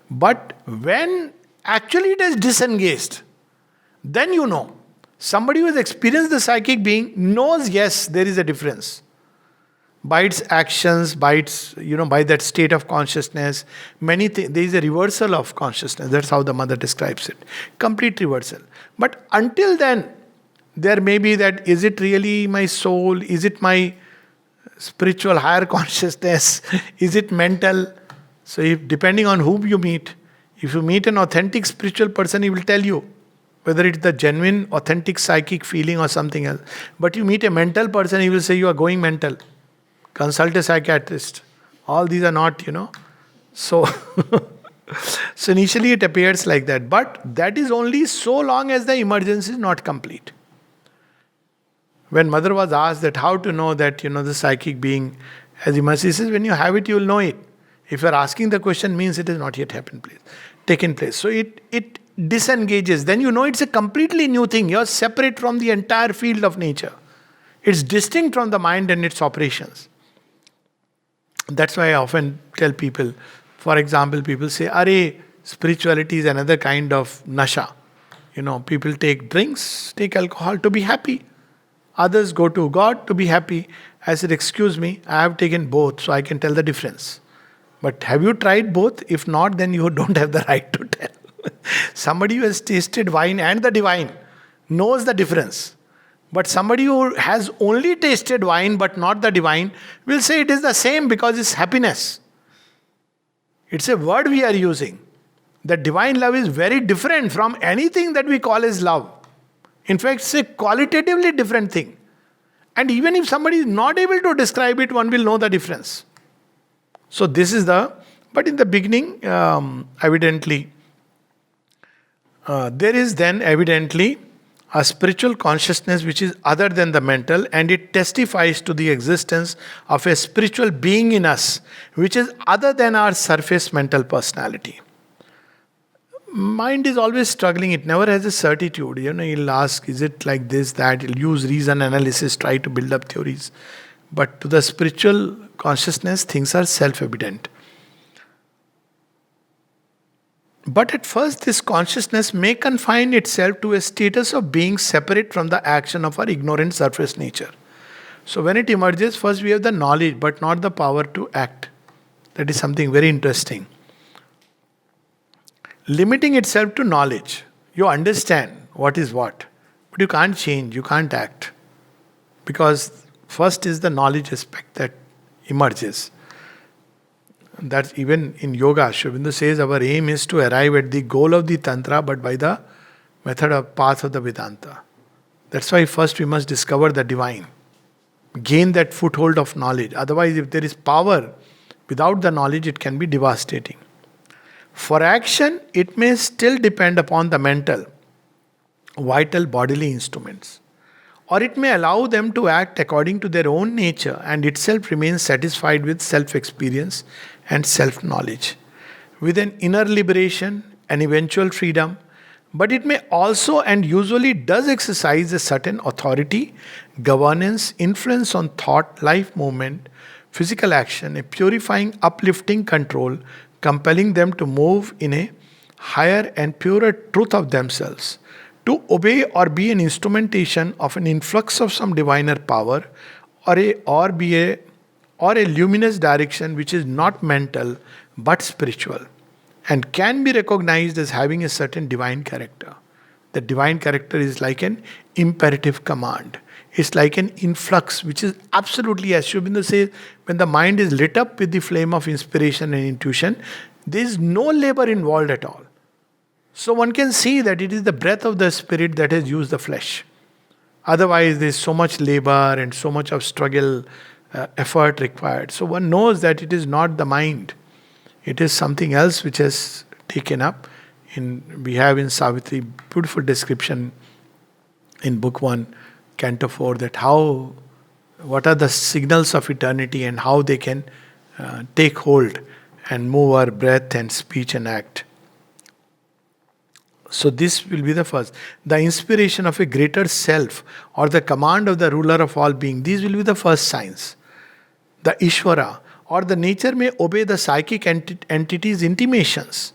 But when actually it is disengaged, then you know. Somebody who has experienced the psychic being knows, yes, there is a difference. By its actions, by its, by that state of consciousness, many things, there is a reversal of consciousness. That's how the mother describes it. Complete reversal. But until then, there may be that, is it really my soul? Is it my spiritual higher consciousness? Is it mental? So if, depending on whom you meet, if you meet an authentic spiritual person, he will tell you whether it's the genuine, authentic psychic feeling or something else. But you meet a mental person, he will say you are going mental. Consult a psychiatrist. All these are not, So, so initially it appears like that. But that is only so long as the emergence is not complete. When mother was asked that how to know that, the psychic being has emerged, she says, when you have it, you will know it. If you are asking the question, means it has not yet taken place. So it disengages. Then you know it's a completely new thing. You are separate from the entire field of nature. It's distinct from the mind and its operations. That's why I often tell people, for example, people say, Arey, spirituality is another kind of nasha. People take drinks, take alcohol to be happy. Others go to God to be happy. I said, excuse me, I have taken both, so I can tell the difference. But have you tried both? If not, then you don't have the right to tell. Somebody who has tasted wine and the divine knows the difference. But somebody who has only tasted wine but not the divine will say it is the same because it's happiness. It's a word we are using. The divine love is very different from anything that we call as love. In fact, it's a qualitatively different thing. And even if somebody is not able to describe it, one will know the difference. So this is but in the beginning, evidently, there is then evidently a spiritual consciousness which is other than the mental, and it testifies to the existence of a spiritual being in us which is other than our surface mental personality. Mind is always struggling, it never has a certitude. He'll ask, is it like this, that? He'll use reason analysis, try to build up theories. But to the spiritual consciousness, things are self-evident. But at first, this consciousness may confine itself to a status of being separate from the action of our ignorant surface nature. So when it emerges, first we have the knowledge, but not the power to act. That is something very interesting. Limiting itself to knowledge. You understand what is what, but you can't change, you can't act. Because first is the knowledge aspect that emerges. That even in yoga, Sri Aurobindo says our aim is to arrive at the goal of the Tantra, but by the method of path of the Vedanta. That's why first we must discover the divine. gain that foothold of knowledge. Otherwise, if there is power without the knowledge, it can be devastating. For action, it may still depend upon the mental, vital bodily instruments, or it may allow them to act according to their own nature and itself remain satisfied with self experience and self knowledge, with an inner liberation and eventual freedom. But it may also and usually does exercise a certain authority, governance, influence on thought, life movement, physical action, a purifying, uplifting control, compelling them to move in a higher and purer truth of themselves, to obey or be an instrumentation of an influx of some diviner power, or a luminous direction which is not mental but spiritual, and can be recognized as having a certain divine character. The divine character is like an imperative command. It's like an influx, which is absolutely, as Sri Aurobindo says, when the mind is lit up with the flame of inspiration and intuition, there is no labor involved at all. So one can see that it is the breath of the spirit that has used the flesh. Otherwise, there is so much labor and so much of struggle, effort required. So one knows that it is not the mind. It is something else which has taken up. We have in Savitri beautiful description in Book 1, Canto 4, that what are the signals of eternity and how they can take hold and move our breath and speech and act. So this will be the first. The inspiration of a greater self or the command of the ruler of all being. These will be the first signs. The Ishvara or the nature may obey the psychic entity's intimations.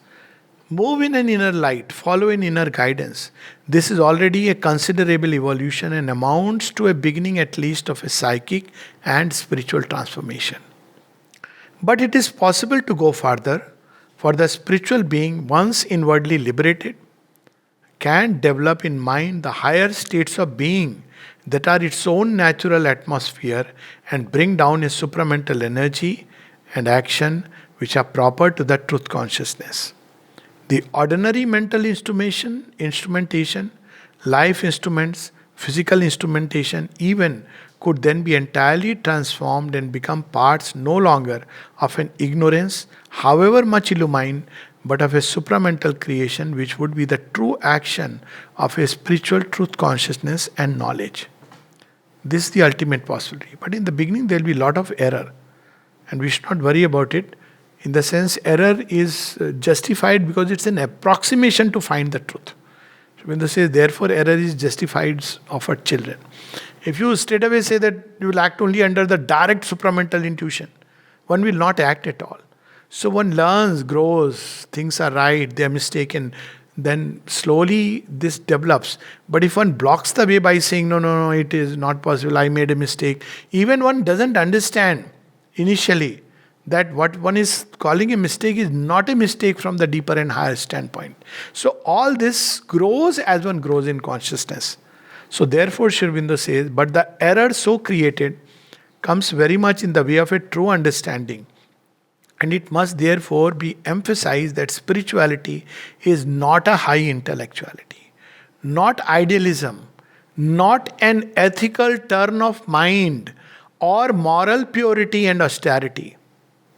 Move in an inner light, follow an inner guidance. This is already a considerable evolution and amounts to a beginning at least of a psychic and spiritual transformation. But it is possible to go further, for the spiritual being, once inwardly liberated, can develop in mind the higher states of being that are its own natural atmosphere and bring down a supramental energy and action which are proper to the truth consciousness. The ordinary mental instrumentation, life instruments, physical instrumentation even could then be entirely transformed and become parts no longer of an ignorance, however much illumined, but of a supramental creation which would be the true action of a spiritual truth consciousness and knowledge. This is the ultimate possibility. But in the beginning, there will be a lot of error. And we should not worry about it. In the sense, error is justified because it's an approximation to find the truth. When they say, therefore, error is justified of our children. If you straight away say that you will act only under the direct supramental intuition, one will not act at all. So one learns, grows, things are right, they are mistaken. Then slowly this develops. But if one blocks the way by saying, no, it is not possible, I made a mistake, even one doesn't understand initially that what one is calling a mistake is not a mistake from the deeper and higher standpoint. So all this grows as one grows in consciousness. So therefore Sri Aurobindo says, but the error so created comes very much in the way of a true understanding. And it must therefore be emphasized that spirituality is not a high intellectuality, not idealism, not an ethical turn of mind or moral purity and austerity.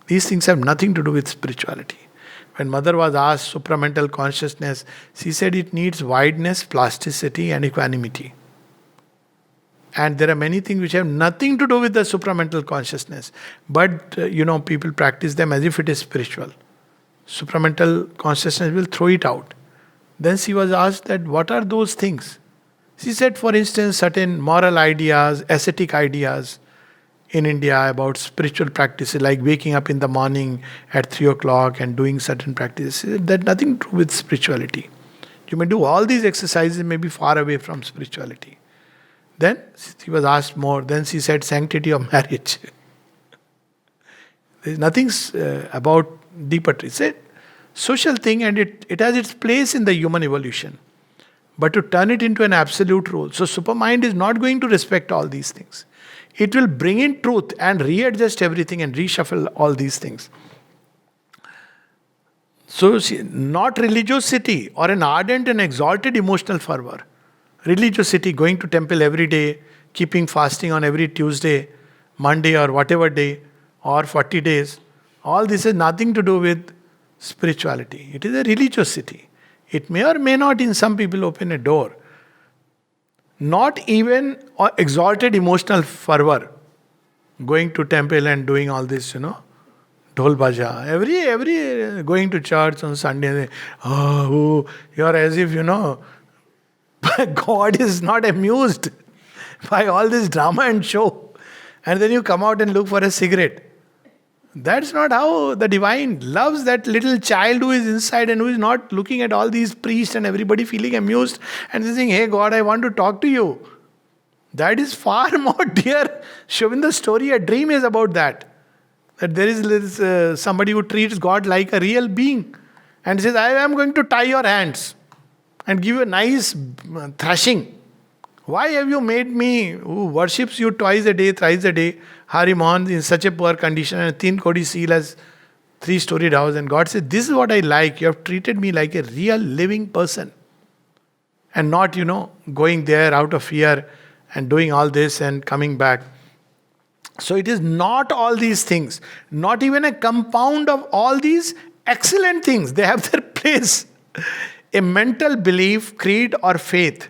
These things have nothing to do with spirituality. When Mother was asked supramental consciousness, she said it needs wideness, plasticity and equanimity. And there are many things which have nothing to do with the supramental consciousness. But, people practice them as if it is spiritual. Supramental consciousness will throw it out. Then she was asked that, what are those things? She said, for instance, certain moral ideas, ascetic ideas in India about spiritual practices, like waking up in the morning at 3 o'clock and doing certain practices, that nothing to do with spirituality. You may do all these exercises, may be far away from spirituality. Then she was asked more. Then she said sanctity of marriage. There is nothing about deeper. It's a social thing and it has its place in the human evolution. But to turn it into an absolute rule. So supermind is not going to respect all these things. It will bring in truth and readjust everything and reshuffle all these things. So not religiosity or an ardent and exalted emotional fervor. Religiosity, going to temple every day, keeping fasting on every Tuesday, Monday, or whatever day, or 40 days. All this has nothing to do with spirituality. It is a religiosity. It may or may not in some people open a door. Not even exalted emotional fervor, going to temple and doing all this, dhol baja. Every going to church on Sunday, you're as if, God is not amused by all this drama and show. And then you come out and look for a cigarette. That's not how the divine loves that little child who is inside and who is not looking at all these priests and everybody feeling amused and saying, hey God, I want to talk to you. That is far more dear. Aurobindo story, a dream is about that. That there is somebody who treats God like a real being and says, I am going to tie your hands and give you a nice thrashing. Why have you made me, who worships you twice a day, thrice a day, Hari Mohan in such a poor condition and a thin Kodi seal as 3-storied house? And God said, this is what I like. You have treated me like a real living person. And not, going there out of fear and doing all this and coming back. So it is not all these things. Not even a compound of all these excellent things. They have their place. A mental belief, creed or faith,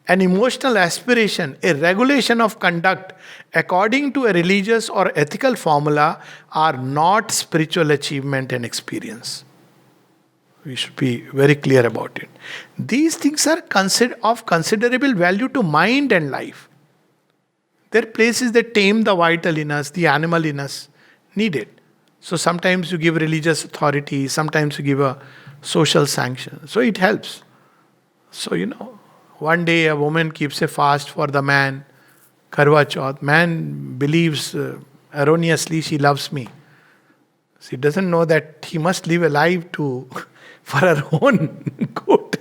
an emotional aspiration, a regulation of conduct according to a religious or ethical formula are not spiritual achievement and experience. We should be very clear about it. These things are of considerable value to mind and life. Their places that tame the vital in us, the animal in us, need it. So sometimes you give religious authority, sometimes you give a social sanction. So it helps. So, one day a woman keeps a fast for the man, Karwa Chauth. Man believes erroneously she loves me. She doesn't know that he must live a life for her own good.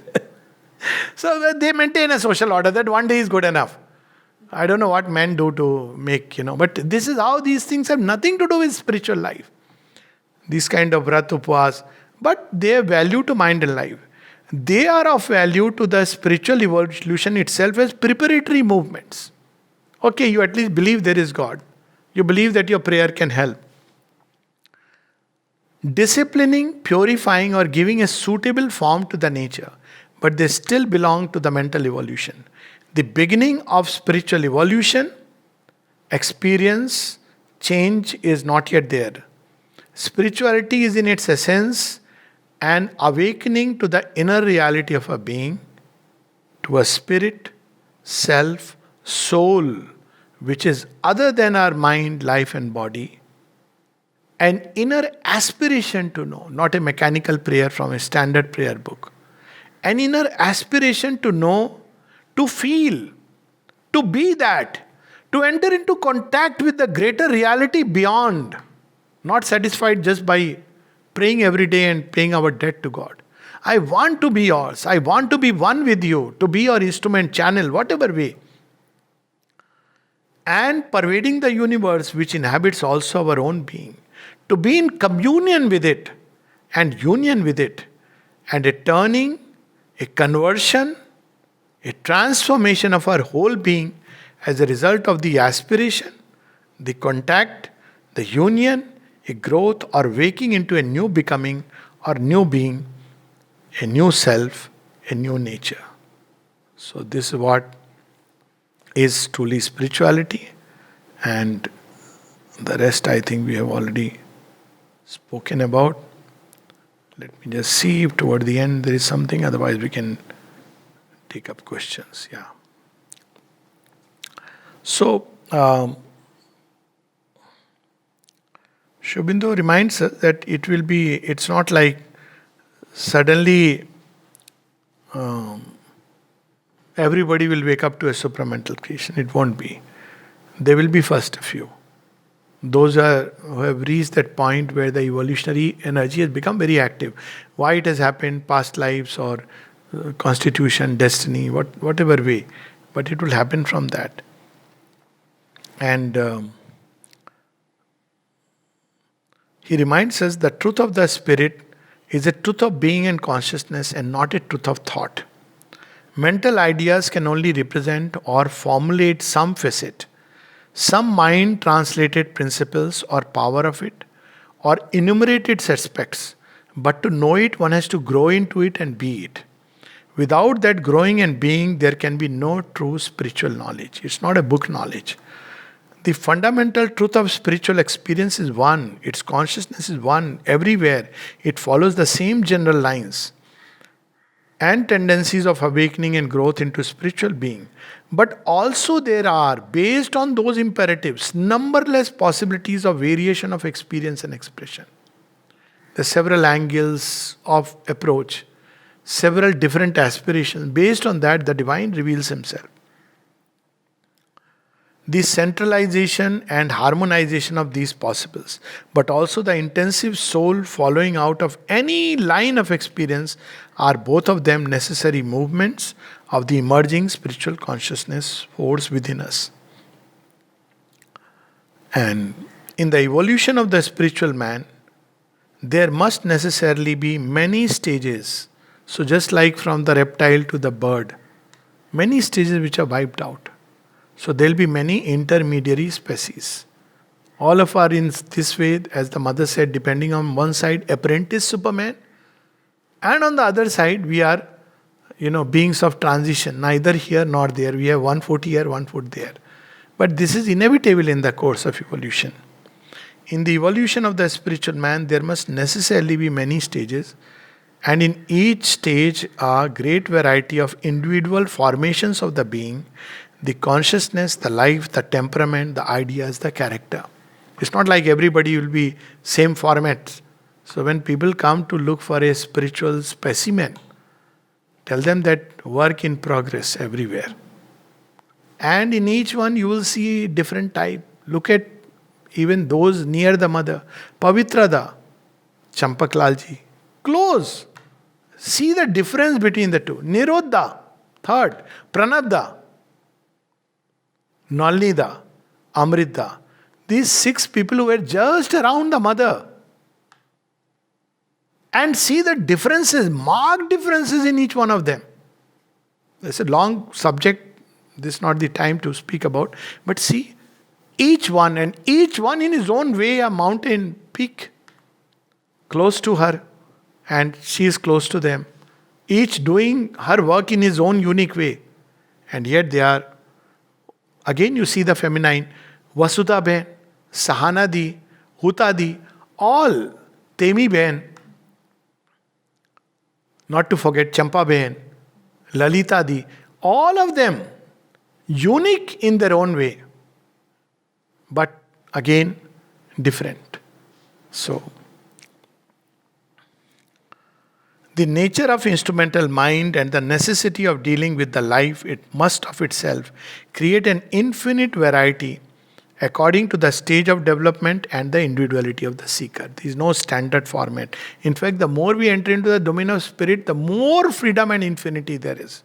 So they maintain a social order that one day is good enough. I don't know what men do to make, but this is how these things have nothing to do with spiritual life. These kind of vrat upvas, but they have value to mind and life. They are of value to the spiritual evolution itself as preparatory movements. Okay, you at least believe there is God. You believe that your prayer can help. Disciplining, purifying, or giving a suitable form to the nature, but they still belong to the mental evolution. The beginning of spiritual evolution, experience, change is not yet there. Spirituality is in its essence an awakening to the inner reality of a being, to a spirit, self, soul, which is other than our mind, life, and body. An inner aspiration to know, not a mechanical prayer from a standard prayer book. An inner aspiration to know, to feel, to be that, to enter into contact with the greater reality beyond. Not satisfied just by praying every day and paying our debt to God. I want to be yours. I want to be one with you, to be your instrument, channel, whatever way. And pervading the universe which inhabits also our own being. To be in communion with it and union with it. And a turning, a conversion, a transformation of our whole being as a result of the aspiration, the contact, the union, a growth or waking into a new becoming or new being, a new self, a new nature. So this is what is truly spirituality, and the rest I think we have already spoken about. Let me just see if toward the end there is something, otherwise we can take up questions. Yeah. So, Aurobindo reminds us that it's not like suddenly everybody will wake up to a supramental creation. It won't be. There will be first a few. Those who have reached that point where the evolutionary energy has become very active. Why it has happened, past lives or constitution, destiny, whatever way. But it will happen from that. And he reminds us the truth of the spirit is a truth of being and consciousness and not a truth of thought. Mental ideas can only represent or formulate some facet, some mind translated principles or power of it, or enumerate its aspects. But to know it, one has to grow into it and be it. Without that growing and being, there can be no true spiritual knowledge. It's not a book knowledge. The fundamental truth of spiritual experience is one, its consciousness is one everywhere. It follows the same general lines and tendencies of awakening and growth into spiritual being. But also, there are, based on those imperatives, numberless possibilities of variation of experience and expression. The several angles of approach, several different aspirations. Based on that, the divine reveals himself. The centralization and harmonization of these possibles, but also the intensive soul following out of any line of experience, are both of them necessary movements of the emerging spiritual consciousness force within us. And in the evolution of the spiritual man, there must necessarily be many stages. So, just like from the reptile to the bird, many stages which are wiped out. So there will be many intermediary species. All of are in this way, as the mother said, depending on one side, apprentice Superman, and on the other side, we are, beings of transition, neither here nor there. We have 1 foot here, 1 foot there. But this is inevitable in the course of evolution. In the evolution of the spiritual man, there must necessarily be many stages, and in each stage, a great variety of individual formations of the being, the consciousness, the life, the temperament, the ideas, the character. It's not like everybody will be same format. So when people come to look for a spiritual specimen, tell them that work in progress everywhere. And in each one you will see different type. Look at even those near the mother. Pavitrada, Champaklalji, close. See the difference between the two. Nirodha, third. Pranabda, Nalnida, Amrita. These 6 people who were just around the mother. And see the differences, marked differences in each one of them. It's a long subject. This is not the time to speak about. But see, each one in his own way, a mountain peak close to her, and she is close to them. Each doing her work in his own unique way. And yet they are. Again, you see the feminine, Vasudha Ben, Sahana Di, Huta Di, all, Temi Ben, not to forget Champa Ben, Lalita Di, all of them unique in their own way, but again different. So, the nature of instrumental mind and the necessity of dealing with the life it must of itself create an infinite variety according to the stage of development and the individuality of the seeker. There is no standard format. In fact, the more we enter into the domain of spirit, the more freedom and infinity there is.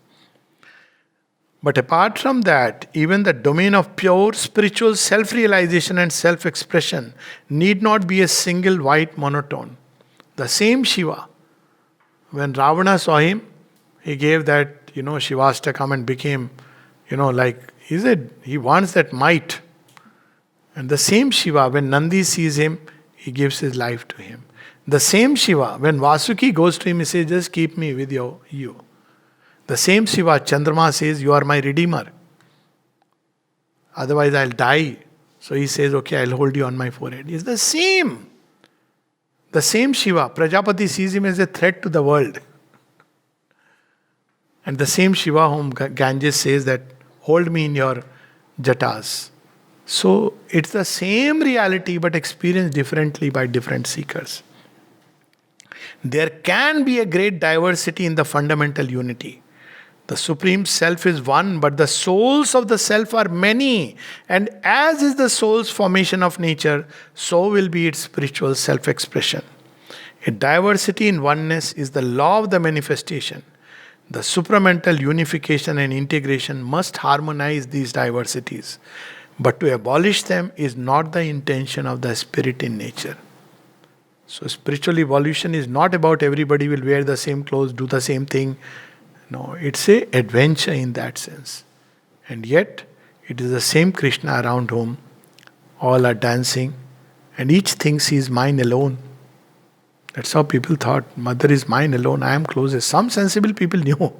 But apart from that, even the domain of pure spiritual self-realization and self-expression need not be a single white monotone. The same Shiva, when Ravana saw him, he gave that, Shivastakam and became, he said, he wants that might. And the same Shiva, when Nandi sees him, he gives his life to him. The same Shiva, when Vasuki goes to him, he says, just keep me with you. The same Shiva, Chandrama says, you are my redeemer. Otherwise I'll die. So he says, okay, I'll hold you on my forehead. It's the same. The same Shiva, Prajapati sees him as a threat to the world. And the same Shiva whom Ganges says that, hold me in your jatas. So it's the same reality but experienced differently by different seekers. There can be a great diversity in the fundamental unity. The Supreme Self is one, but the souls of the Self are many. And as is the soul's formation of nature, so will be its spiritual self-expression. A diversity in oneness is the law of the manifestation. The supramental unification and integration must harmonize these diversities. But to abolish them is not the intention of the spirit in nature. So spiritual evolution is not about everybody will wear the same clothes, do the same thing. No, it's a adventure in that sense. And yet, it is the same Krishna around whom all are dancing, and each thinks he is mine alone. That's how people thought. Mother is mine alone, I am closest. Some sensible people knew.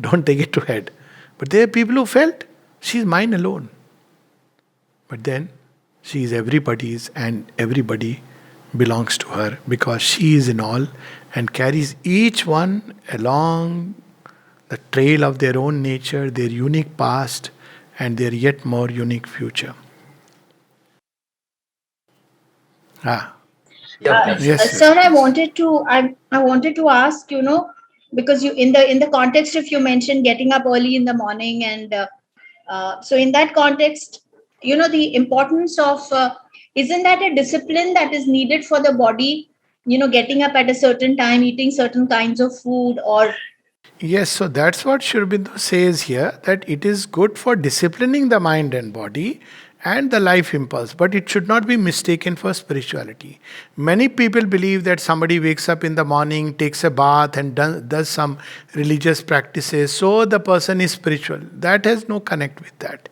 Don't take it to head. But there are people who felt she is mine alone. But then she is everybody's and everybody belongs to her because she is in all and carries each one along the trail of their own nature, their unique past, and their yet more unique future. Ah, Yeah, please. yes, yes, Sir, I please. wanted to I wanted to ask, because you in the context if you mentioned getting up early in the morning, and so in that context, the importance of isn't that a discipline that is needed for the body? Getting up at a certain time, eating certain kinds of food, or Yes, so that's what Sri Aurobindo says here, that it is good for disciplining the mind and body and the life impulse, but it should not be mistaken for spirituality. Many people believe that somebody wakes up in the morning, takes a bath, and does some religious practices, so the person is spiritual. That has no connect with that.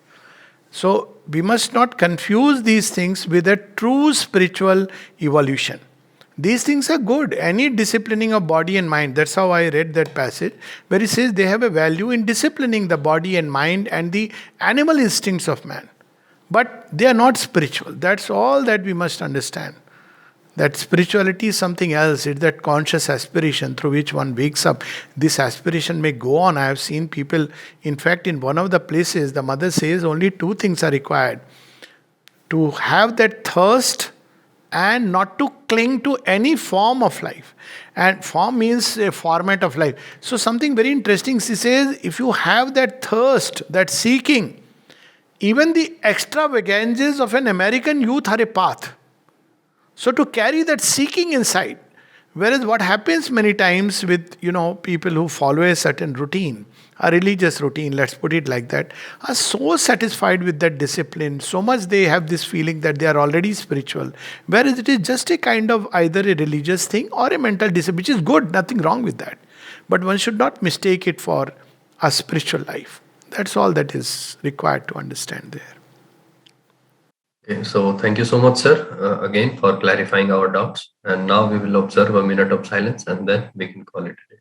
So we must not confuse these things with a true spiritual evolution. These things are good. Any disciplining of body and mind. That's how I read that passage where it says they have a value in disciplining the body and mind and the animal instincts of man. But they are not spiritual. That's all that we must understand. That spirituality is something else. It's that conscious aspiration through which one wakes up. This aspiration may go on. I have seen people, in fact, in one of the places, the mother says only two things are required: to have that thirst and not to cling to any form of life. And form means a format of life. So, something very interesting, she says, if you have that thirst, that seeking, even the extravagances of an American youth are a path. So to carry that seeking inside, whereas what happens many times with people who follow a certain routine, a religious routine, let's put it like that, are so satisfied with that discipline, so much they have this feeling that they are already spiritual, whereas it is just a kind of either a religious thing or a mental discipline, which is good, nothing wrong with that. But one should not mistake it for a spiritual life. That's all that is required to understand there. Okay, so thank you so much, sir, again for clarifying our doubts. And now we will observe a minute of silence and then we can call it a day.